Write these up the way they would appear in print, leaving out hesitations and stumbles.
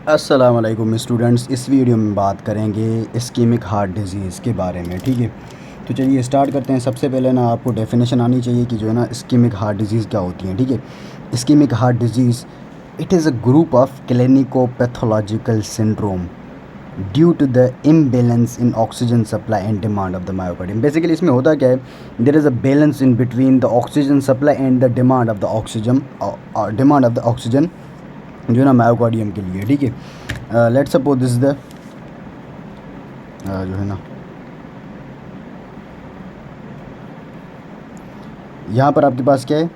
अस्सलाम वालेकुम स्टूडेंट्स। इस वीडियो में बात करेंगे इस्कीमिक हार्ट डिज़ीज़ के बारे में। ठीक है, तो चलिए स्टार्ट करते हैं। सबसे पहले ना आपको डेफिनेशन आनी चाहिए कि जो है ना इस्कीमिक हार्ट डिज़ीज़ क्या होती है। ठीक है, ischaemic heart disease it is a group of clinicopathological syndrome due to the imbalance in oxygen supply and demand of the myocardium. Basically इसमें होता क्या है, there is a balance in between the oxygen supply and the demand of the oxygen जो है ना myocardium के लिए। ठीक है, लेट्स सपोज दिस द जो है ना यहाँ पर आपके पास क्या है,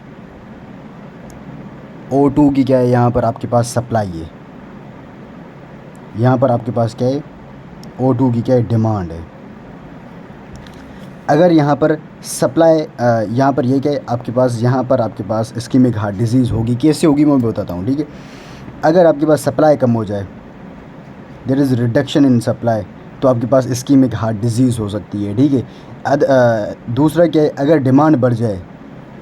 O2 की क्या है, यहाँ पर आपके पास सप्लाई है, यहाँ पर आपके पास क्या है, O2 की क्या है, डिमांड है। अगर यहाँ पर सप्लाई यहाँ पर ये क्या है आपके पास, यहाँ पर आपके पास इस्कीमिक हार्ट डिज़ीज़ होगी। कैसे होगी मैं बताता हूँ। ठीक है, अगर आपके पास सप्लाई कम हो जाए, there is reduction in supply, तो आपके पास इस्कीमिक हार्ट डिज़ीज़ हो सकती है। ठीक है, दूसरा क्या है, अगर डिमांड बढ़ जाए,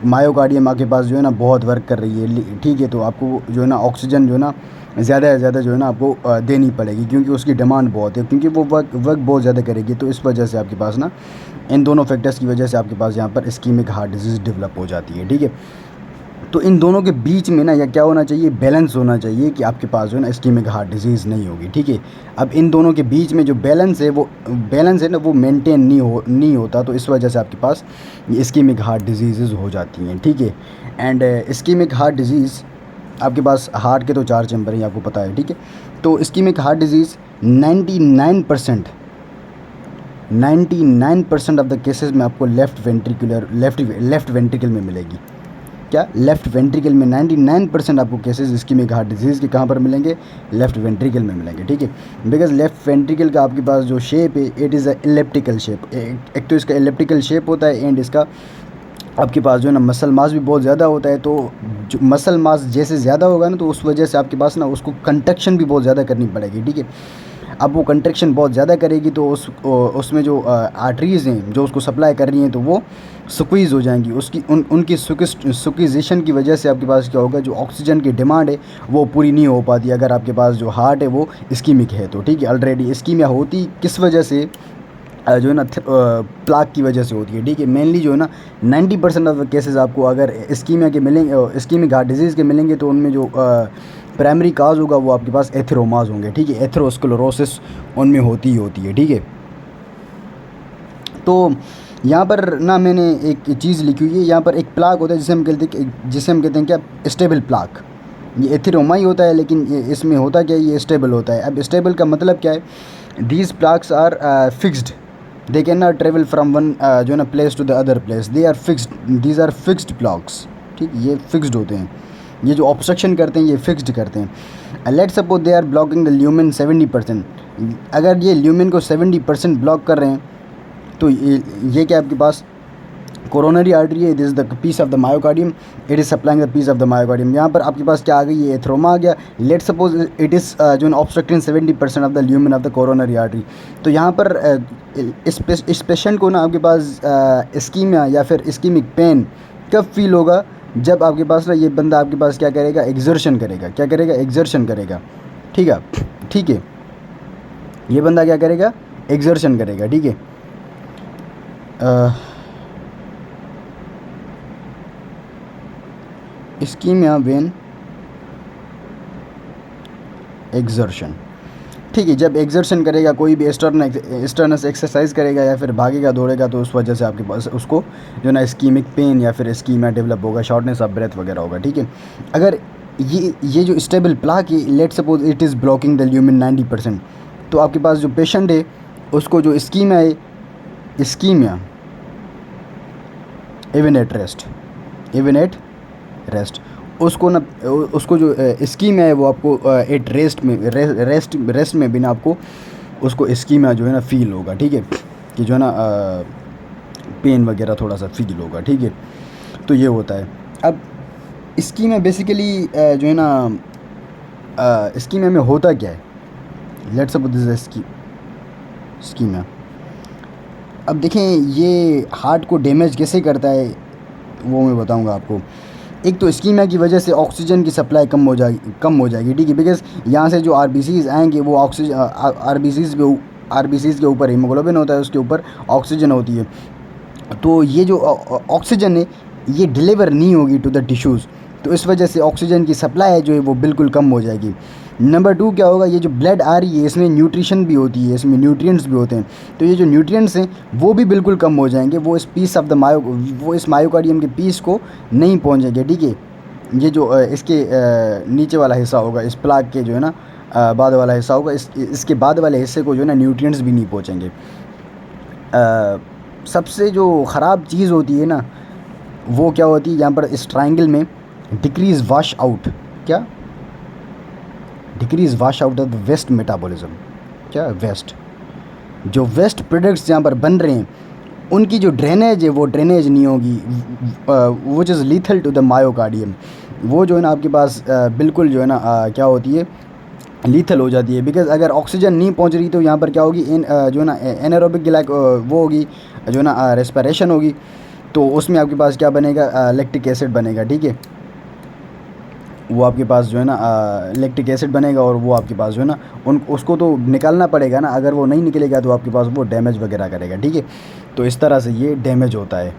मायोकार्डियम आपके पास जो है ना बहुत वर्क कर रही है, ठीक है, तो आपको जो है ना ऑक्सीजन जो है ना ज़्यादा से ज़्यादा जो है ना आपको देनी पड़ेगी, क्योंकि उसकी डिमांड बहुत है, क्योंकि वो वर्क बहुत ज़्यादा करेगी। तो इस वजह से आपके पास ना इन दोनों फैक्टर्स की वजह से आपके पास यहाँ पर इस्कीमिक हार्ट डिजीज़ डेवलप हो जाती है। ठीक है, तो इन दोनों के बीच में ना या क्या होना चाहिए, बैलेंस होना चाहिए कि आपके पास जो है ना इस्कीमिक हार्ट डिजीज़ नहीं होगी। ठीक है, अब इन दोनों के बीच में जो बैलेंस है ना वो मेंटेन नहीं होता, तो इस वजह से आपके पास ये इस्कीमिक हार्ट डिजीज़ हो जाती हैं। ठीक है, एंड इस्कीमिक हार्ट डिजीज़ आपके पास हार्ट के तो 4 चैम्बर हैं, आपको पता है। ठीक है, तो ischaemic heart disease 99% of the cases में आपको लेफ़्ट वेंट्रिकल में मिलेगी। क्या, लेफ़्ट वेंट्रिकल में 99% आपको केसेस इस्कीमिक हार्ट डिजीज़ के कहाँ पर मिलेंगे, लेफ़्ट वेंट्रिकल में मिलेंगे। ठीक है, बिकॉज लेफ़्ट वेंट्रिकल का आपके पास जो शेप है, it is a elliptical shape. एक तो इसका इलिप्टिकल शेप होता है, एंड इसका आपके पास जो है ना मसल मास भी बहुत ज़्यादा होता है। तो जो मसल मास जैसे ज़्यादा होगा ना, तो उस वजह से आपके पास ना उसको कंट्रक्शन भी बहुत ज़्यादा करनी पड़ेगी। ठीक है, अब वो कंट्रक्शन बहुत ज़्यादा करेगी तो उसमें जो आर्टरीज़ हैं जो उसको सप्लाई कर रही हैं, तो वो स्क्वीज़ हो जाएंगी। उनकी स्क्वीजेशन की वजह से आपके पास क्या होगा, जो ऑक्सीजन की डिमांड है वो पूरी नहीं हो पाती, अगर आपके पास जो हार्ट है वो इस्कीमिक है तो। ठीक है, ऑलरेडी इस्कीमिया होती किस वजह से, जो है ना प्लाक की वजह से होती है। ठीक है, मेनली जो है ना 90% ऑफ केसेस आपको अगर इस्कीमिया के मिलेंगे, इस्कीमिक हार्ट डिजीज़ के मिलेंगे, तो उनमें जो प्राइमरी काज होगा वो आपके पास एथेरोमास होंगे। ठीक है, एथेरोस्क्लेरोसिस उनमें होती ही होती है। ठीक है, तो यहाँ पर ना मैंने एक चीज़ लिखी हुई है, यहाँ पर एक प्लाक होता है जिसे हम कहते हैं क्या, स्टेबल प्लाक। ये एथेरोमा ही होता है, लेकिन इसमें होता क्या है, ये स्टेबल होता है। अब स्टेबल का मतलब क्या है, these plaques are fixed, they can not travel from one जो है ना place to the other place, they are fixed, these are fixed plaques. ठीक, ये फिक्स्ड होते हैं, ये जो ऑब्स्ट्रक्शन करते हैं ये फिक्स्ड करते हैं। Let's suppose they are blocking the lumen 70%, अगर ये ल्यूमेन को 70% ब्लॉक कर रहे हैं, तो ये क्या आपके पास कोरोनरी आर्टरी है, this is the piece of the myocardium, it is supplying the piece of the myocardium. यहाँ पर आपके पास क्या आ गई, ये एथेरोमा आ गया। लेट सपोज इट इज़ जो obstructing 70% of the lumen of the coronary artery. तो यहाँ पर इस पेशेंट को ना आपके पास इस्कीमिया या फिर इस्कीमिक पेन कब फील होगा, जब आपके पास ना ये बंदा आपके पास क्या करेगा, एक्सर्शन करेगा। क्या करेगा, एक्सर्शन करेगा। ठीक है, ठीक है, ये बंदा क्या करेगा, एक्सर्शन करेगा। ठीक है, इस्कीमिया वेन एक्सर्शन। ठीक है, जब एक्सर्शन करेगा, कोई भी एक्सटर्नस एक्सरसाइज करेगा या फिर भागेगा दौड़ेगा, तो उस वजह से आपके पास उसको जो ना इस्कीमिक पेन या फिर इस्कीमिया डेवलप होगा, शॉर्टनेस ऑफ ब्रेथ वगैरह होगा। ठीक है, अगर ये जो स्टेबल प्लाक है, let suppose it is blocking the lumen 90%, तो आपके पास जो पेशेंट है उसको जो इस्कीमिया है, इस्कीमिया इवन एट रेस्ट, उसको ना उसको जो इस्कीमिया है वो आपको एट रेस्ट में भी ना आपको उसको इस्कीमिया जो है ना फील होगा। ठीक है, कि जो है ना पेन वगैरह थोड़ा सा फील होगा। ठीक है, तो ये होता है। अब इस्कीमिया बेसिकली जो है ना इस्कीमिया में होता क्या है, let's suppose this is ischemia. अब देखें ये हार्ट को डैमेज कैसे करता है, वो मैं बताऊंगा आपको। एक तो स्कीमा की वजह से ऑक्सीजन की सप्लाई कम हो जाएगी, ठीक है, बिकॉज़ यहाँ से जो आरबीसीज़ आएंगे वो ऑक्सीजन आरबीसीज़ के ऊपर हीमोग्लोबिन होता है, उसके ऊपर ऑक्सीजन होती है। तो ये जो ऑक्सीजन है ये डिलीवर नहीं होगी टू द टिश्यूज़, तो इस वजह से ऑक्सीजन की सप्लाई है जो है वो बिल्कुल कम हो जाएगी। नंबर 2 क्या होगा, ये जो ब्लड आ रही है इसमें न्यूट्रिशन भी होती है, इसमें न्यूट्रिएंट्स भी होते हैं, तो ये जो न्यूट्रिएंट्स हैं वो भी बिल्कुल कम हो जाएंगे, वो इस मायोकार्डियम के पीस को नहीं पहुंचेंगे, ठीक है। ये जो इसके नीचे वाला हिस्सा होगा, इस प्लाक के जो है ना बाद वाला हिस्सा होगा, इसके बाद वाले हिस्से को जो है ना न्यूट्रिएंट्स भी नहीं पहुँचेंगे। सबसे जो ख़राब चीज़ होती है ना वो क्या होती है यहाँ पर इस ट्रायंगल में, डिक्रीज़ वाश आउट, क्या decrease wash out of the waste metabolism, क्या वेस्ट, जो वेस्ट प्रोडक्ट्स यहाँ पर बन रहे हैं उनकी जो ड्रेनेज है वो ड्रेनेज नहीं होगी, which is lethal to the myocardium, वो जो है ना आपके पास बिल्कुल जो है ना क्या होती है, लीथल हो जाती है। बिकॉज़ अगर ऑक्सीजन नहीं पहुंच रही तो यहाँ पर क्या होगी, जो है ना एनारोबिक वो होगी, जो है ना रेस्पिरेशन होगी, तो उसमें आपके पास क्या बनेगा, लैक्टिक एसिड बनेगा, ठीक है। वो आपके पास जो है ना लैक्टिक एसिड बनेगा और वो आपके पास जो है ना उसको तो निकालना पड़ेगा ना, अगर वो नहीं निकलेगा तो आपके पास वो डैमेज वगैरह करेगा, ठीक है। तो इस तरह से ये डैमेज होता है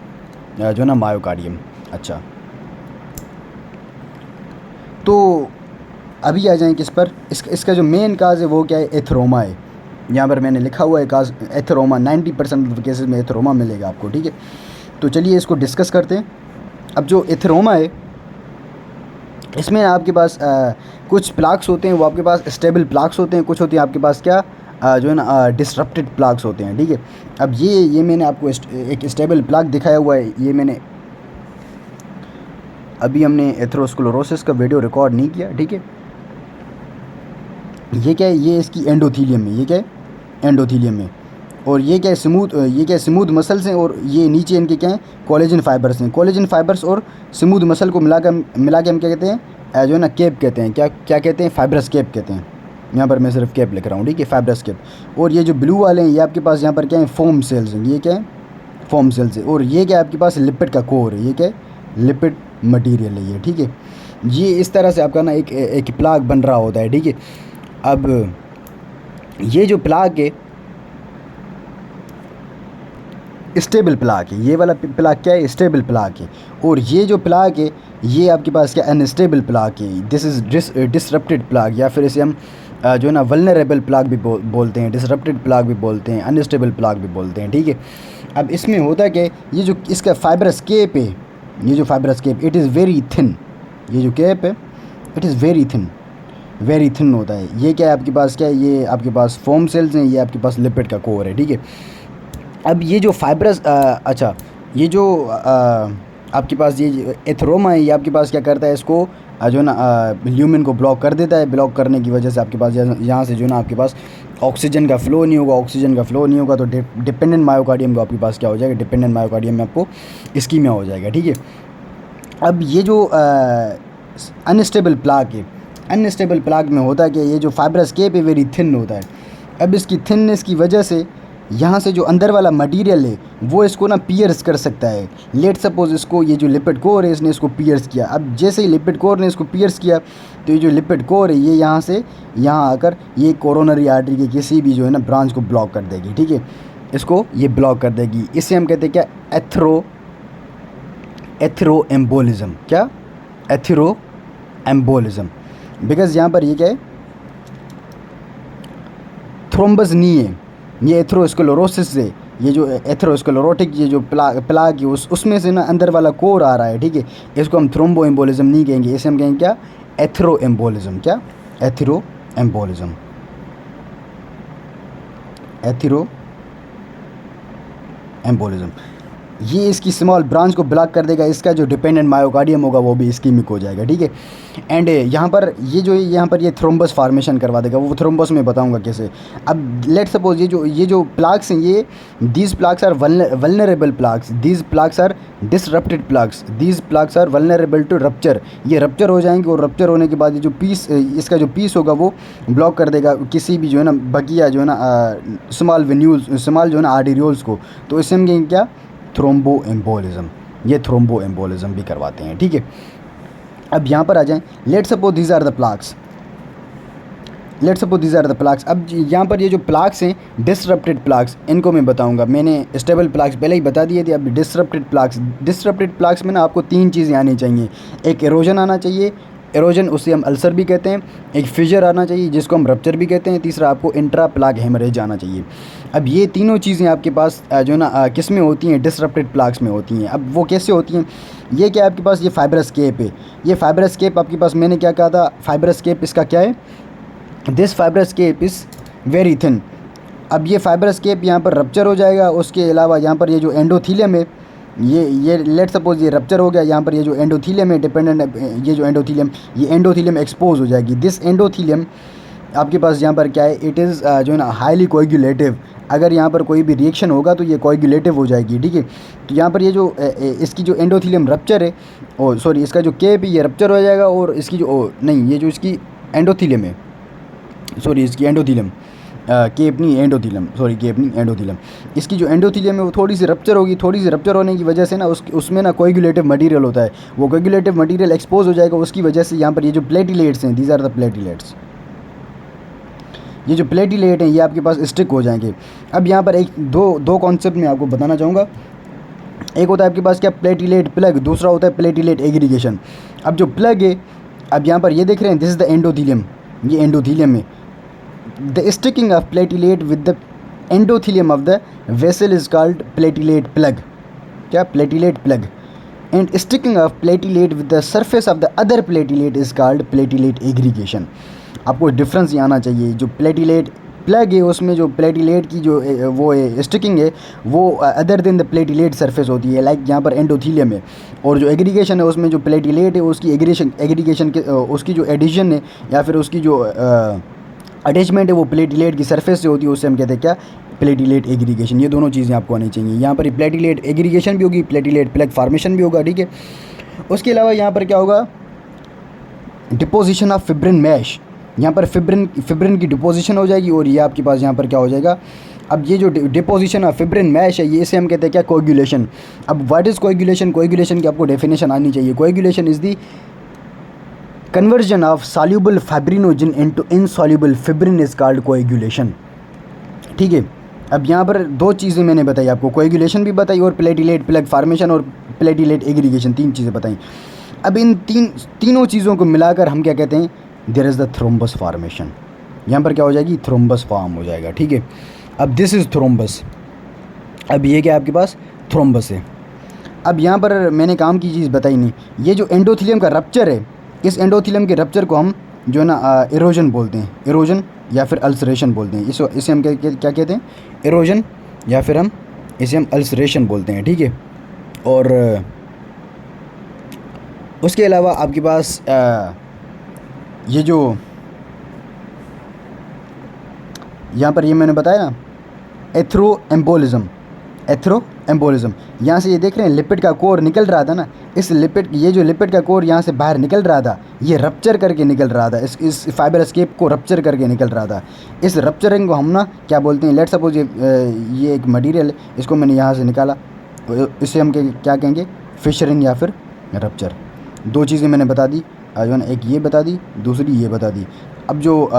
जो है ना मायोकार्डियम। अच्छा, तो अभी आ जाएँ किस पर, इसका जो मेन काज है वो क्या है, एथरोमा है। यहाँ पर मैंने लिखा हुआ है काज एथरोमा, 90% ऑफ केसेस में एथरोमा मिलेगा आपको, ठीक है। तो चलिए इसको डिस्कस करते हैं। अब जो एथरोमा है इसमें आपके पास कुछ प्लाक्स होते हैं, वो आपके पास स्टेबल प्लाक्स होते हैं, कुछ होती हैं आपके पास क्या जो है ना डिसरप्टेड प्लाक्स होते हैं, ठीक है। अब ये मैंने आपको एक स्टेबल प्लाक दिखाया हुआ है, ये मैंने अभी हमने एथेरोस्क्लेरोसिस का वीडियो रिकॉर्ड नहीं किया, ठीक है। ये क्या है, ये इसकी एंडोथीलियम है, ये क्या है, एंडोथीलियम है। और ये क्या है, ये क्या स्मूथ मसल्स हैं, और ये नीचे इनके क्या हैं, कोलेजन फाइबर्स हैं। कोलेजन फाइबर्स और स्मूथ मसल को मिला के हम क्या कहते हैं, जो है ना केप कहते हैं, क्या कहते हैं, फाइब्रस केप कहते हैं। यहाँ पर मैं सिर्फ केप लिख रहा हूँ, ठीक है, फाइब्रस केप। और ये जो ब्लू वाले हैं ये आपके पास यहाँ पर क्या है, फोम सेल्स हैं, ये क्या है, फोम सेल्स है। और ये क्या है आपके पास, लिपिड का कोर है, ये क्या है, लिपिड मटीरियल है ये, ठीक है। ये इस तरह से आपका ना एक प्लाक बन रहा होता है, ठीक है। अब ये जो प्लाक है स्टेबल प्लाक है, ये वाला प्लाक क्या है, स्टेबल प्लाक है। और ये जो प्लाक है ये आपके पास क्या अनस्टेबल प्लाक है, दिस इज़ डिसरप्टेड प्लाक, या फिर इसे हम जो है ना वल्नरेबल प्लाक भी बोलते हैं, डिसरप्टेड प्लाक भी बोलते हैं, अनस्टेबल प्लाक भी बोलते हैं, ठीक है। अब इसमें होता क्या है, ये जो इसका फाइब्रस केप है, ये जो fibrous cap it is very thin, ये जो केप है इट इज़ वेरी थिन होता है। ये क्या है आपके पास, क्या है, ये आपके पास फोम सेल्स हैं, ये आपके पास लिपिड का कोर है, ठीक है। अब ये जो फाइब्रस अच्छा, ये जो आपके पास ये एथरोमा है, ये आपके पास क्या करता है, इसको जो है ना ल्यूमिन को ब्लॉक कर देता है। ब्लॉक करने की वजह से आपके पास यहाँ से जो है ना आपके पास ऑक्सीजन का फ़्लो नहीं होगा, तो डिपेंडेंट मायोकार्डियम को आपके पास क्या हो जाएगा, डिपेंडेंट मायोकार्डियम में आपको इस्कीमिया हो जाएगा, ठीक है। अब ये जो अनस्टेबल प्लाक है, अनस्टेबल प्लाक में होता है कि ये जो फाइब्रस केप है वेरी थिन होता है। अब इसकी थिननेस की वजह से यहाँ से जो अंदर वाला मटेरियल है वो इसको ना पियर्स कर सकता है। लेट सपोज इसको ये जो लिपिड कोर है इसने इसको पियर्स किया। अब जैसे ही लिपिड कोर ने इसको पियर्स किया तो ये जो लिपिड कोर है ये यहाँ से यहाँ आकर ये कोरोनरी आर्टरी के किसी भी जो है ना ब्रांच को ब्लॉक कर देगी, ठीक है, इसको ये ब्लॉक कर देगी। इससे हम कहते हैं क्या, एथेरो एम्बोलिज्म, क्या, एथेरो एम्बोलिज्म। बिकॉज यहाँ पर ये क्या है, थ्रोम्बस नहीं है, ये एथेरोस्क्लेरोसिस से, ये जो एथेरोस्क्लेरोटिक ये जो प्लाक है उसमें से ना अंदर वाला कोर आ रहा है, ठीक है। इसको हम थ्रोम्बो एम्बोलिज्म नहीं कहेंगे, इसे हम कहेंगे क्या, एथेरो एम्बोलिज्म, क्या, एथेरो एम्बोलिज्म, एथेरो एम्बोलिज्म। ये इसकी स्मॉल ब्रांच को ब्लॉक कर देगा, इसका जो डिपेंडेंट मायोकार्डियम होगा वो भी इस्कीमिक हो जाएगा, ठीक है। एंड यहाँ पर ये जो यहाँ पर ये थ्रोम्बस फार्मेशन करवा देगा, वो थ्रोम्बस में बताऊंगा कैसे। अब लेट सपोज ये जो प्लाक्स हैं ये these plaques are vulnerable plaques, these plaques are disrupted plaques, these plaques are vulnerable to rupture. ये रप्चर हो जाएंगे और रप्चर होने के बाद ये जो पीस इसका जो पीस होगा वो ब्लॉक कर देगा किसी भी जो है ना बकिया जो है ना स्मॉल वेन्यूल्स, स्मॉल जो है ना आर्टेरियोल्स को। तो इससे हम कहेंगे क्या, थ्रोम्बो एम्बोलिज्म, ये थ्रोम्बो एम्बोलिज्म भी करवाते हैं, ठीक है। अब यहाँ पर आ जाएँ, let's suppose these are the plaques, let's suppose these are the plaques. अब यहाँ पर ये जो प्लाक्स हैं, डिसरप्टेड प्लाक्स, इनको मैं बताऊँगा। मैंने स्टेबल प्लाक्स पहले ही बता दिए थे। अब डिसरप्टेड प्लाक्स में ना आपको 3 चीज़ें आनी चाहिए। एक एरोजन आना चाहिए, एरोजन उसे हम अल्सर भी कहते हैं। एक फिशर आना चाहिए जिसको हम रप्चर भी कहते हैं। तीसरा आपको इंट्रा प्लाक हेमरेज आना चाहिए। अब ये तीनों चीज़ें आपके पास जो ना किस में होती हैं, डिसरप्टेड प्लाक्स में होती हैं। अब वो कैसे होती हैं, ये क्या आपके पास ये फाइब्रस केप है। ये फाइब्रस केप आपके पास, मैंने क्या कहा था, फाइब्रस केप इसका क्या है, this fibrous cap is very thin. अब ये फाइब्रस केप यहाँ पर रप्चर हो जाएगा। उसके अलावा यहाँ पर ये जो एंडोथीलियम है, ये लेट सपोज ये रप्चर हो गया। यहाँ पर ये जो एंडोथीलियम है डिपेंडेंट, ये जो एंडोथीलियम एक्सपोज हो जाएगी। दिस एंडोथीलियम आपके पास यहाँ पर क्या है, इट इज़ जो है ना हाईली कोएगुलेटिव। अगर यहाँ पर कोई भी रिएक्शन होगा तो ये कोएगुलेटिव हो जाएगी, ठीक है। तो यहाँ पर ये जो इसकी जो एंडोथीलियम रप्चर है, और सॉरी इसका जो केप है ये रप्चर हो जाएगा। और इसकी जो नहीं, ये जो इसकी एंडोथीलियम है, सॉरी इसकी एंडोथीलियम, केप नहीं एंडोथीलियम, सॉरी केप नहीं एंडोथीलियम, इसकी जो एंडोथीलियम है वो थोड़ी सी रप्चर होगी। थोड़ी सी रप्चर होने की वजह से ना उसमें ना कोएगुलेटिव मटेरियल होता है, वो कोएगुलेटिव मटेरियल एक्सपोज हो जाएगा। उसकी वजह से यहाँ पर ये जो प्लेटिलेट्स हैं, दीज आर द प्लेटिलेट्स, ये जो प्लेटिलेट हैं ये आपके पास स्टिक हो जाएंगे। अब यहाँ पर एक दो कॉन्सेप्ट मैं आपको बताना चाहूँगा। एक होता है आपके पास क्या, प्लेटिलेट प्लग, दूसरा होता है प्लेटिलेट एग्रीगेशन। अब जो प्लग है, अब यहाँ पर ये देख रहे हैं, दिस इज़ द एंडोथीलियम, ये एंडोथीलियम है। The sticking of platelet with the endothelium of the vessel is called platelet plug. क्या, platelet plug. And sticking of platelet with the surface of the other platelet is called platelet aggregation. आपको difference ये आना चाहिए। जो platelet plug है उसमें जो platelet की जो वो है स्टिकिंग है, वो other than the platelet surface होती है, लाइक यहाँ पर एंडोथीलियम है। और जो एग्रीगेशन है उसमें जो प्लेटिलेट है उसकी एग्रीगेशन के उसकी जो एडिशन है या फिर उसकी जो अटैचमेंट है वो प्लेटिलेट की सरफेस से होती है, उससे हम कहते हैं क्या, प्लेटिलेट एग्रीगेशन। ये दोनों चीज़ें आपको आनी चाहिए। यहाँ पर प्लेटिलेट एग्रीगेशन भी होगी, प्लेटिलेट प्लग फॉर्मेशन भी होगा, ठीक है। उसके अलावा यहाँ पर क्या होगा, डिपोजिशन ऑफ फिब्रिन मैश। यहाँ पर फिब्रिन की डिपोजिशन हो जाएगी। और ये आपके पास यहाँ पर क्या हो जाएगा, अब ये जो डिपोजिशन ऑफ फिब्रिन मैश है ये इसे हम कहते हैं क्या, कोएगुलेशन। अब व्हाट इज़ कोएगुलेशन, कोएगुलेशन की आपको डेफिनेशन आनी चाहिए। Coagulation is the conversion of soluble fibrinogen into insoluble fibrin is called coagulation, ठीक है। अब यहाँ पर 2 चीज़ें मैंने बताई आपको, कोएगुलेशन भी बताई और प्लेटिलेट प्लग फॉर्मेशन और प्लेटिलेट एग्रीगेशन, 3 चीज़ें बताई। अब इन तीनों चीज़ों को मिलाकर हम क्या कहते हैं, there is the thrombus formation. यहाँ पर क्या हो जाएगी, थ्रोम्बस फॉर्म हो जाएगा, ठीक है। अब दिस इज़ थ्रोम्बस। अब ये क्या आपके पास थ्रोम्बस है। अब यहाँ पर मैंने काम की चीज़ बताई नहीं, ये जो एंडोथीलियम का रप्चर है, इस एंडोथीलियम के रप्चर को हम जो है ना इरोजन बोलते हैं, इरोजन या फिर अल्सरेशन बोलते हैं। इसे हम क्या कहते हैं, इरोजन या फिर इसे हम अल्सरेशन बोलते हैं, ठीक है। और उसके अलावा आपके पास ये जो यहाँ पर ये मैंने बताया ना, एथ्रो एम्बोलिज्म, यहाँ से ये देख रहे हैं लिपिड का कोर निकल रहा था ना, ये जो लिपिड का कोर यहाँ से बाहर निकल रहा था, ये रप्चर करके निकल रहा था, इस फाइबर एस्केप को रप्चर करके निकल रहा था। इस रप्चरिंग को हम ना क्या बोलते हैं, लेट सपोज ये एक मटेरियल है, इसको मैंने यहाँ से निकाला, इसे हम क्या कहेंगे, फिशरिंग या फिर रप्चर। 2 चीज़ें मैंने बता दी, जो है एक ये बता दी, दूसरी ये बता दी। अब जो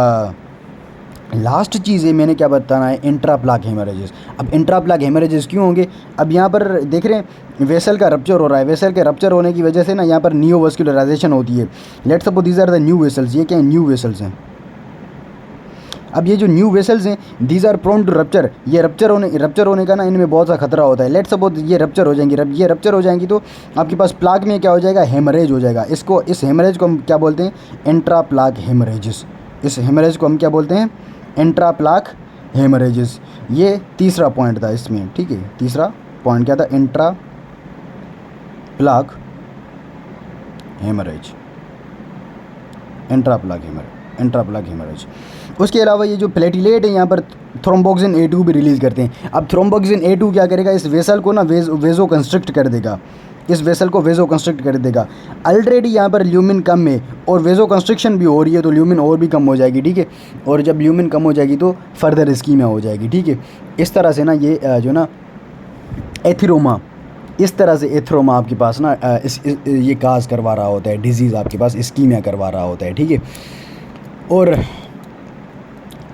लास्ट चीज़ है मैंने क्या बताना है, इंट्राप्लाक हेमरेजेस। अब इंट्राप्लाक हेमरेजेस क्यों होंगे, अब यहाँ पर देख रहे हैं वेसल का रप्चर हो रहा है, वेसल के रप्चर होने की वजह से ना यहाँ पर नियोवास्कुलराइजेशन होती है। Let's suppose these are the new vessels, ये क्या है, न्यू वेसल्स हैं। अब ये जो न्यू वेसल्स हैं, these are prone to rupture, ये रप्चर होने का ना इनमें बहुत सा खतरा होता है। लेट्स सपोज ये रप्चर हो जाएंगी, ये रप्चर हो जाएंगी तो आपके पास प्लाक में क्या हो जाएगा, हेमरेज हो जाएगा। इस हेमरेज को हम क्या बोलते हैं, इंट्राप्लाक हेमरेजेस। इस हेमरेज को हम क्या बोलते हैं, इंट्राप्लाक हेमरेजेस। ये तीसरा पॉइंट था इसमें, ठीक है। तीसरा पॉइंट क्या था, इंट्राप्लाक हेमरेज, इंट्राप्लाक हेमरेज। उसके अलावा ये जो प्लेटिलेट है यहाँ पर थ्रोम्बोक्सिन A2 भी रिलीज़ करते हैं। अब थ्रोम्बोक्सिन A2 क्या करेगा, इस वेसल को ना वेजो कंस्ट्रिक्ट कर देगा, इस वेसल को वेजो कंस्ट्रिक्ट कर देगा। ऑलरेडी यहाँ पर ल्यूमिन कम है और वेजो कंस्ट्रक्शन भी हो रही है, तो ल्यूमिन और भी कम हो जाएगी, ठीक है। और जब ल्यूमिन कम हो जाएगी तो फर्दर इस्कीमिया हो जाएगी, ठीक है। इस तरह से ना ये जो ना इस तरह से एथ्रोमा आपके पास ना ये काज करवा रहा होता है, डिजीज़ आपके पास इस्कीमिया करवा रहा होता है, ठीक है। और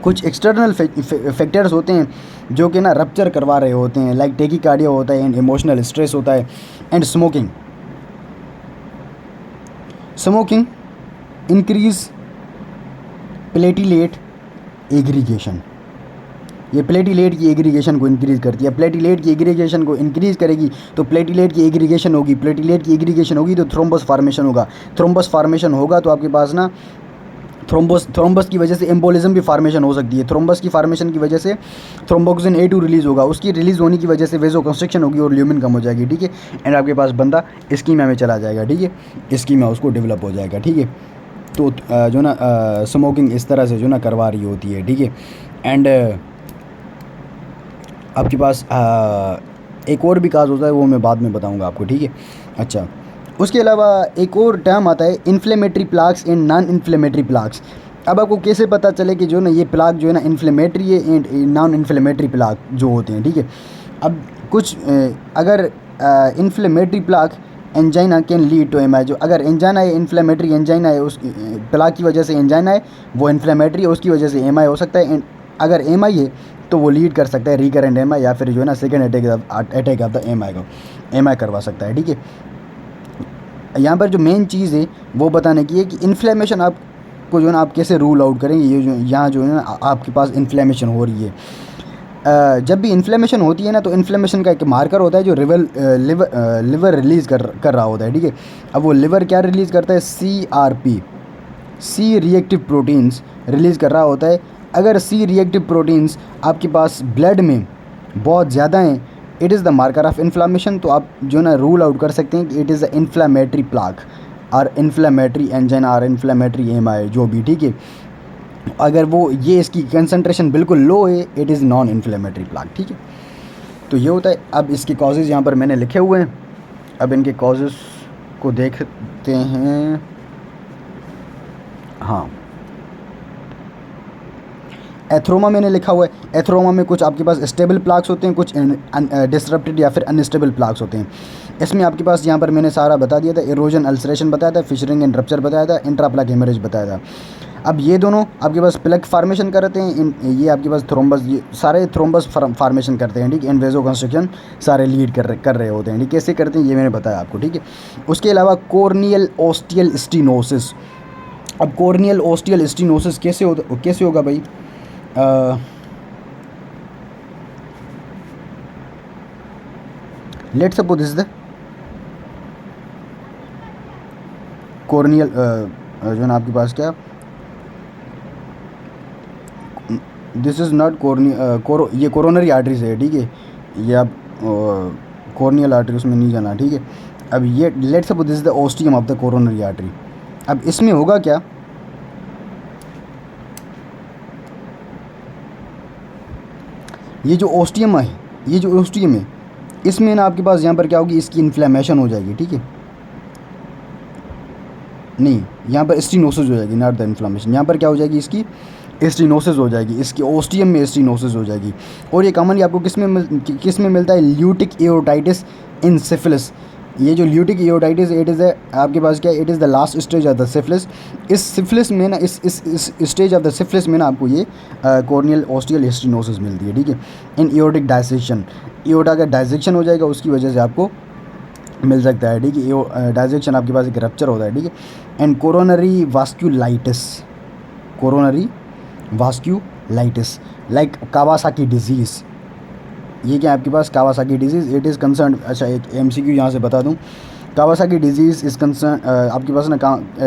कुछ एक्सटर्नल फैक्टर्स होते हैं जो कि ना रप्चर करवा रहे होते हैं, लाइक टेकीकार्डिया होता है एंड इमोशनल स्ट्रेस होता है and smoking increase platelet aggregation. ये प्लेटिलेट की एग्रीगेशन को इंक्रीज़ करती है। प्लेटिलेट की एग्रीगेशन को इंक्रीज़ करेगी तो प्लेटिलेट की एग्रीगेशन होगी, प्लेटिलेट की एग्रीगेशन होगी तो थ्रोम्बस फार्मेशन होगा, थ्रोम्बस फार्मेशन होगा तो आपके पास ना थ्रोम्बस की वजह से एम्बोलिज्म भी फार्मेशन हो सकती है। थ्रोम्बस की फार्मेशन की वजह से थ्रोम्बोक्सिन A2 रिलीज़ होगा, उसकी रिलीज़ होने की वजह से वेजो कंस्ट्रक्शन होगी और ल्यूमिन कम हो जाएगी, ठीक है। एंड आपके पास बंदा इस्कीमिया में चला जाएगा, ठीक है, इस्कीमिया उसको डेवलप हो जाएगा, ठीक है। तो जो ना स्मोकिंग इस तरह से जो ना करवा रही होती है, ठीक है। एंड आपके पास एक और भी काज होता है, वो मैं बाद में बताऊंगा आपको, ठीक है। अच्छा, उसके अलावा एक और टर्म आता है inflammatory plaques and non inflammatory plaques. अब आपको कैसे पता चले कि जो ना ये प्लाक जो है ना इन्फ्लेमेटरी है एंड नॉन इन्फ्लेमेटरी प्लाक जो होते हैं, ठीक है। अब कुछ अगर inflammatory plaque angina can lead to M I, जो अगर एंजाइना है, इन्फ्लेमेटरी एंजाइना है, उस प्लाक की वजह से एंजाइना है, वो इन्फ्लेमेटरी है, उसकी वजह से एम आई हो सकता है। एंड अगर एम आई है तो वो लीड कर सकता है रिकरेंट एम आई या फिर जो है ना second attack of the M I को एम आई करवा सकता है, ठीक है। यहाँ पर जो मेन चीज़ है वो बताने की है कि इन्फ्लेमेशन आपको जो है ना आप कैसे रूल आउट करेंगे। ये जो यहाँ जो है ना आपके पास इन्फ्लेमेशन हो रही है, जब भी इन्फ्लेमेशन होती है ना तो इन्फ्लेमेशन का एक मार्कर होता है जो लिवर रिलीज़ कर रहा होता है, ठीक है। अब वो लिवर क्या रिलीज़ करता है, CRP, C reactive proteins release कर रहा होता है। अगर सी रिएक्टिव प्रोटीन्स आपके पास ब्लड में बहुत ज़्यादा हैं, it is the marker of inflammation. तो आप जो ना रूल आउट कर सकते हैं कि it is the inflammatory plaque और इन्फ्लामेटरी एंजाइना और इन्फ्लामेटरी एमआई जो भी, ठीक है। अगर वो ये इसकी कंसंट्रेशन बिल्कुल लो है, it is non inflammatory plaque, ठीक है। तो ये होता है। अब इसके कॉजेज़ यहाँ पर मैंने लिखे हुए हैं, अब इनके कॉजेज़ को देखते हैं। हाँ, एथ्रोमा मैंने लिखा हुआ है। एथ्रोमा में कुछ आपके पास स्टेबल प्लाक्स होते हैं, कुछ डिसरप्टेड या फिर अनस्टेबल प्लाक्स होते हैं। इसमें आपके पास यहाँ पर मैंने सारा बता दिया था, इरोजन अल्सरेशन बताया था, फिशरिंग एंड रप्चर बताया था, इंट्राप्लाक हेमरेज बताया था। अब ये दोनों आपके पास प्लग फार्मेशन करते हैं, ये आपके पास थ्रोम्बस, ये सारे थ्रोम्बस फार्मेशन करते हैं, ठीक है। एंड वेजो कंस्ट्रक्शन सारे लीड कर रहे होते हैं, ठीक। कैसे करते हैं ये मैंने बताया आपको, ठीक है। उसके अलावा कॉर्नियल ओस्टियल स्टीनोसिस। अब कॉर्नियल ओस्टियल स्टीनोसिस कैसे होगा भाई, let's suppose this is the corneal जो है ना आपके पास क्या, दिस इज़ नॉट ये कोरोनरी आर्टरी से है, ठीक है। ये आप कॉर्नियल आर्टरी उसमें नहीं जाना, ठीक है। अब ये let's suppose this is the ostium of the coronary artery. अब इसमें होगा क्या, ये जो ओस्टियम है, ये जो ओस्टियम है, इसमें ना आपके पास यहाँ पर क्या होगी, इसकी इन्फ्लेमेशन हो जाएगी, ठीक है। नहीं, यहाँ पर स्टीनोसिस हो जाएगी, नॉट द इन्फ्लेमेशन। यहाँ पर क्या हो जाएगी, इसकी स्टीनोसिस हो जाएगी, इसकी ओस्टियम में स्टीनोसिस हो जाएगी। और ये कॉमनली आपको किस में मिलता है, ल्यूटिक एओर्टाइटिस इन सिफिलिस। ये जो ल्यूटिक एओर्टाइटिस, इट इज़ आपके पास क्या, it is the last stage of the syphilis. इस सिफिलिस में ना, इस स्टेज ऑफ द सिफिलिस में ना आपको ये कॉर्नियल ओस्टियल स्टीनोसिस मिलती है, ठीक है। इन एओर्टिक डायसेक्शन, एओर्टा का डायसेक्शन हो जाएगा, उसकी वजह से आपको मिल सकता है, ठीक है। डायसेक्शन आपके पास एक रप्चर होता है, ठीक है। And coronary vasculitis like Kawasaki disease. ये क्या आपके पास Kawasaki disease, it is concern. अच्छा, एक MCQ यहाँ से बता दूँ, कावासाकी डिजीज़ इज़ कंसर्न आपके पास ना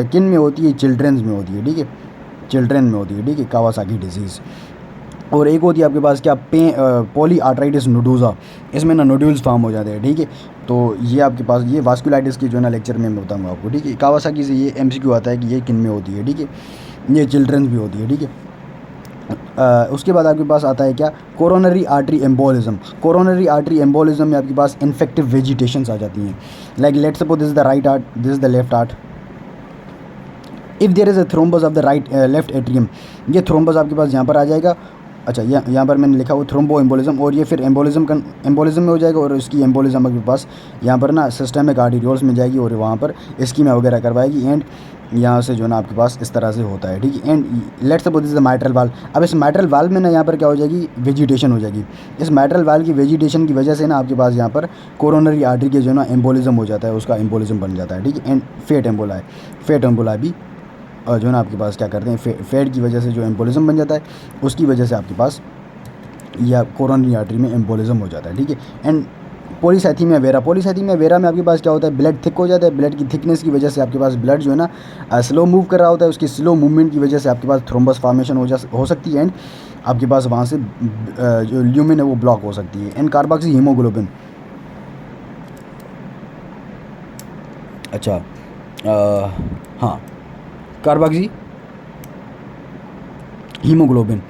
किन में होती है, चिल्ड्रंस में होती है, ठीक है, चिल्ड्रन में होती है, ठीक है, कावासाकी डिजीज़। और एक होती है आपके पास क्या, पॉली आर्ट्राइटिस नोडोज़ा, इसमें ना नोड्यूल्स फॉर्म हो जाते हैं, ठीक है। तो ये आपके पास ये वास्कुलाइटिस की जो है ना लेक्चर में मैं बताऊँगा आपको, ठीक है। कावासाकी से ये MCQ आता है कि ये किन में होती है, ठीक है, ये चिल्ड्रंस भी होती है, ठीक है। उसके बाद आपके पास आता है क्या, coronary artery embolism. Coronary artery embolism में आपके पास इन्फेक्टिव वेजिटेशंस आ जाती हैं, like let's suppose this is the right heart, this is the left heart. If there is a thrombus of the left atrium, ये थ्रोम्बस आपके पास यहाँ पर आ जाएगा अच्छा, यहाँ पर मैंने लिखा वो थ्रोम्बो एम्बोलिज्म, और ये फिर एम्बोलिज्म में हो जाएगा, और इसकी एम्बोलिज्म आपके पास यहाँ पर ना सिस्टमिक आर्टरियोल्स में जाएगी और वहाँ पर स्कीमा वगैरह करवाएगी, एंड यहाँ से जो है ना आपके पास इस तरह से होता है, ठीक है। And let's suppose this is the mitral valve. अब इस माइट्रल वाल्व में ना यहाँ पर क्या हो जाएगी, वेजिटेशन हो जाएगी। इस माइट्रल वाल्व की वेजिटेशन की वजह से ना आपके पास यहाँ पर कोरोनरी आर्टरी के जो है ना एम्बोलिज्म हो जाता है, उसका एम्बोलिज्म बन जाता है, ठीक है। एंड फेट एम्बोला भी जो है ना आपके पास क्या करते हैं, फेट की वजह से जो एम्बोलिज्म बन जाता है, उसकी वजह से आपके पास या कोरोनरी आर्टरी में एम्बोलिज्म हो जाता है, ठीक है। एंड पॉलीसाइथीमिया वेरा में आपके पास क्या होता है, ब्लड थिक हो जाता है। ब्लड की थिकनेस की वजह से आपके पास ब्लड जो है ना स्लो मूव कर रहा होता है, उसकी स्लो मूवमेंट की वजह से आपके पास थ्रोम्बस फॉर्मेशन हो सकती है, एंड आपके पास वहाँ से जो ल्यूमिन है वो ब्लॉक हो सकती है। एंड कार्बोक्सी हीमोग्लोबिन, अच्छा हाँ, कार्बोक्सी हीमोग्लोबिन,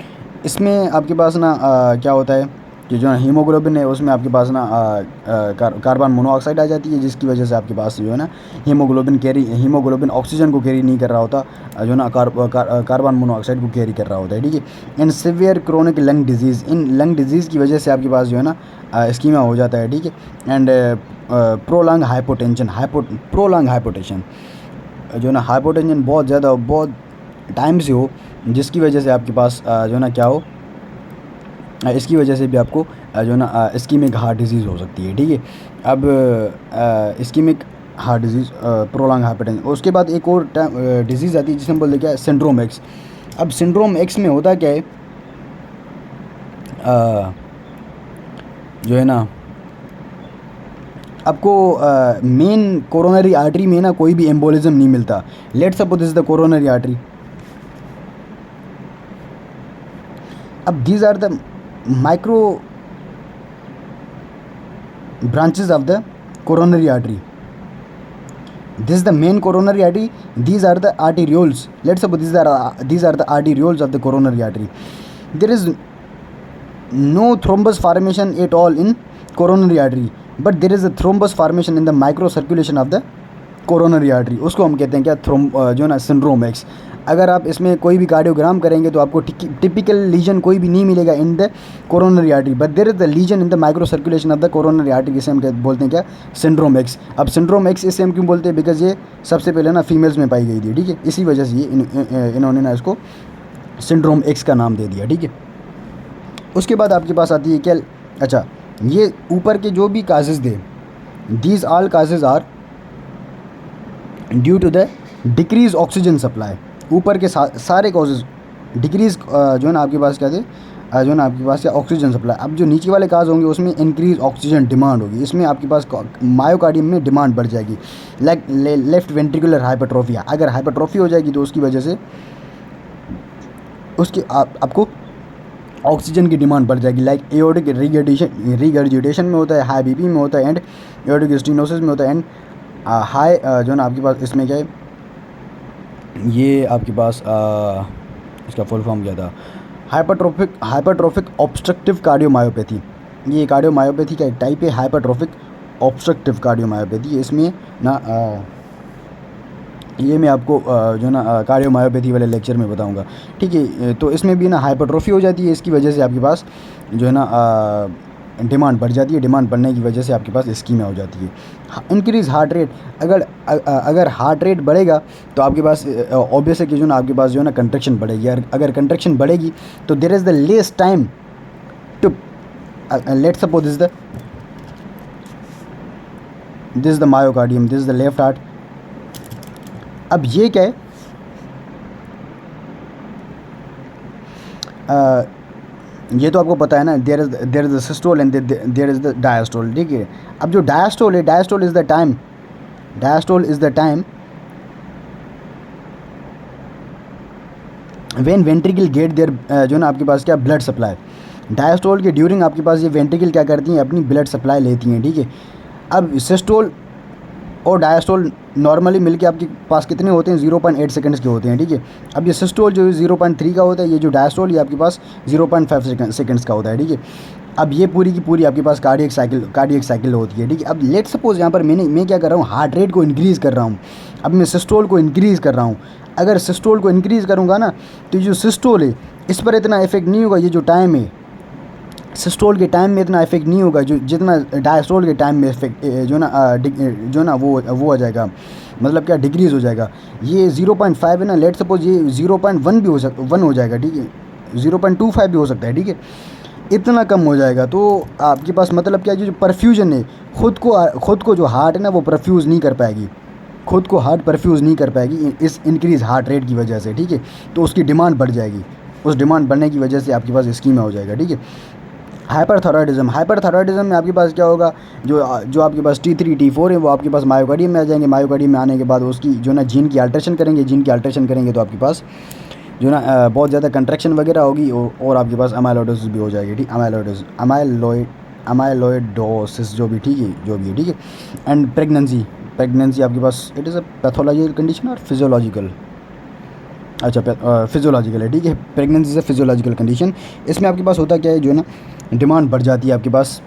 इसमें आपके पास ना क्या होता है कि जो है हीमोग्लोबिन है उसमें आपके पास ना कार्बन मोनोऑक्साइड आ जाती है, जिसकी वजह से आपके पास जो है ना हीमोग्लोबिन ऑक्सीजन को कैरी नहीं कर रहा होता, जो है ना कार्बन मोनोऑक्साइड को कैरी कर रहा होता है, ठीक है। इन सिवियर क्रोनिक लंग डिजीज़, इन लंग डिजीज़ की वजह से आपके पास जो है ना स्कीमा हो जाता है, ठीक है। एंड प्रोलॉन्ग हाइपोटेंशन, जो है ना हाइपोटेंशन बहुत टाइम से हो, जिसकी वजह से आपके पास जो है ना क्या हो, इसकी वजह से भी आपको जो है ना इस्कीमिक हार्ट डिजीज़ हो सकती है, ठीक है। अब ischaemic heart disease, prolong hypertension, उसके बाद एक और डिजीज़ आती है जिसे हम बोलते हैं क्या, सिंड्रोम एक्स। अब सिंड्रोम एक्स में होता क्या है, जो है ना आपको मेन कोरोनरी आर्टरी में ना कोई भी एम्बोलिज्म नहीं मिलता। Let's suppose this is the coronary artery. अब these are the micro branches of the coronary artery. This is the main coronary artery. These are the arterioles. Let's suppose these are the arterioles of the coronary artery. There is no thrombus formation at all in coronary artery, but there is a thrombus formation in the microcirculation of the coronary artery. उसको हम कहते हैं क्या, जो ना syndrome x. अगर आप इसमें कोई भी कार्डियोग्राम करेंगे तो आपको टिपिकल लीजन कोई भी नहीं मिलेगा in the coronary artery, but there is the lesion in the micro circulation of the coronary artery, जिसे हम बोलते हैं क्या, सिंड्रोम एक्स। अब सिंड्रोम एक्स इसे हम क्यों बोलते हैं, बिकॉज ये सबसे पहले ना फीमेल्स में पाई गई थी, ठीक है। इसी वजह से ये इन्होंने ना इसको सिंड्रोम एक्स का नाम दे दिया, ठीक है। उसके बाद आपके पास आती है क्या, अच्छा ये ऊपर के जो भी काजेज़ थे, these all causes are due to the decrease oxygen supply. ऊपर के सारे कॉजेज़ डिक्रीज़ जो है ना आपके पास क्या थे, जो है ना आपके पास क्या, ऑक्सीजन सप्लाई। अब जो नीचे वाले काज होंगे उसमें इंक्रीज ऑक्सीजन डिमांड होगी, इसमें आपके पास मायोकार्डियम में डिमांड बढ़ जाएगी। लाइक लेफ्ट वेंट्रिकुलर हाइपरट्रोफी, अगर हाइपरट्रोफी हो जाएगी तो उसकी वजह से उसकी आपको ऑक्सीजन की डिमांड बढ़ जाएगी। लाइक एओर्टिक रिगर्जिटेशन में होता है, हाई बीपी में होता है, एंड एओर्टिक स्टेनोसिस में होता है, एंड हाई जो है ना आपके पास इसमें क्या है, ये आपके पास इसका फुल फॉर्म क्या था, हाइपरट्रोफिक ऑब्स्ट्रक्टिव कार्डियोमायोपैथी। ये कार्डियोमायोपैथी का एक टाइप है, हाइपरट्रोफिक ऑब्स्ट्रक्टिव कार्डियोमायोपैथी। इसमें ना ये मैं आपको जो है ना कार्डियोमायोपैथी वाले लेक्चर में बताऊंगा, ठीक है। तो इसमें भी ना हाइपरट्रोफी हो जाती है, इसकी वजह से आपके पास जो है ना डिमांड बढ़ जाती है। डिमांड बढ़ने की वजह से आपके पास स्कीमिया हो जाती है। इंक्रीज हार्ट रेट, अगर हार्ट रेट बढ़ेगा तो आपके पास ऑब्वियस है कि जो ना आपके पास जो है ना कंट्रैक्शन बढ़ेगी। अगर कंट्रैक्शन बढ़ेगी तो there is the less time to, let's suppose this is the myocardium, this is the left heart. अब ये क्या है, ये तो आपको पता है ना, there is the systole and there is the diastole, ठीक है। अब जो डायस्टोल है, diastole is the time when ventricle get there जो ना आपके पास क्या, ब्लड सप्लाई। डायस्टोल के ड्यूरिंग आपके पास ये वेंट्रिकल क्या करती हैं, अपनी ब्लड सप्लाई लेती हैं, ठीक है। अब सिस्टोल और डायस्टोल नॉर्मली मिलके आपके पास कितने होते हैं, 0.8 सेकंड्स के होते हैं, ठीक है। अब ये सिस्टोल जो है 0.3 का होता है, ये जो डायस्टोल ये आपके पास 0.5 सेकंड्स का होता है, ठीक है। अब ये पूरी की पूरी आपके पास कार्डियक साइकिल होती है, ठीक है। अब लेट सपोज यहाँ पर मैं क्या कर रहा हूँ, हार्ट रेट को इंक्रीज़ कर रहा हूँ। अब मैं सिस्टोल को इंक्रीज़ कर रहा हूँ। अगर सिस्टोल को इंक्रीज़ करूँगा ना तो जो सिस्टोल है इस पर इतना इफेक्ट नहीं होगा। ये जो टाइम है सिस्टोल के टाइम में इतना इफेक्ट नहीं होगा जो जितना डायस्टोल के टाइम में इफेक्ट जो ना वो आ जाएगा, मतलब क्या डिक्रीज़ हो जाएगा। ये 0.5 है ना, लेट सपोज ये 0.1 भी वन हो जाएगा, ठीक है, 0.25 भी हो सकता है, ठीक है, इतना कम हो जाएगा। तो आपके पास मतलब क्या, जो परफ्यूजन है खुद को जो हार्ट है ना वो परफ्यूज़ नहीं कर पाएगी, खुद को हार्ट परफ्यूज़ नहीं कर पाएगी इस इंक्रीज़ हार्ट रेट की वजह से, ठीक है। तो उसकी डिमांड बढ़ जाएगी, उस डिमांड बढ़ने की वजह से आपके पास स्कीमा हो जाएगा, ठीक है। हाइपरथायरॉयडिज्म में आपके पास क्या होगा, जो आपके पास T3 T4 है वो आपके पास मायोकार्डियम में आ जाएंगे। मायोकार्डियम में आने के बाद उसकी जो ना जीन की अल्ट्रेशन करेंगे तो आपके पास जो ना बहुत ज़्यादा कंट्रैक्शन वगैरह होगी और आपके पास अमाइलोइडोसिस भी हो जाएगी, ठीक, अमाइलोइडोसिस जो भी, ठीक है, जो भी है, ठीक है। एंड प्रेगनेंसी आपके पास it is a pathological condition और फिजियोलॉजिकल, अच्छा फिजियोलॉजिकल है, ठीक है। प्रेगनेंसी से फिजियोलॉजिकल कंडीशन, इसमें आपके पास होता क्या है, जो है ना डिमांड बढ़ जाती है आपके पास,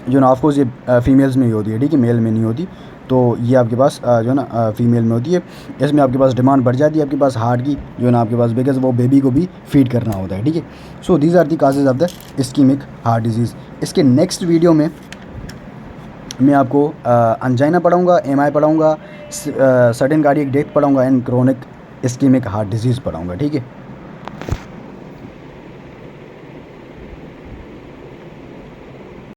जो ना ऑफकोर्स ये फीमेल्स में ही होती है, ठीक है, मेल में नहीं होती। तो ये आपके पास जो है ना फीमेल में होती है। इसमें आपके पास डिमांड बढ़ जाती है आपके पास हार्ट की, जो है ना आपके पास, बिकॉज वो बेबी को भी फीड करना होता है, ठीक है। So these are the causes of the ischaemic heart disease. इसके नेक्स्ट वीडियो में मैं आपको अंजाइना पढ़ाऊँगा, MI पढ़ाऊँगा, सडन कार्डियक डेथ पढ़ाऊँगा and chronic ischaemic heart disease पढ़ाऊँगा, ठीक है।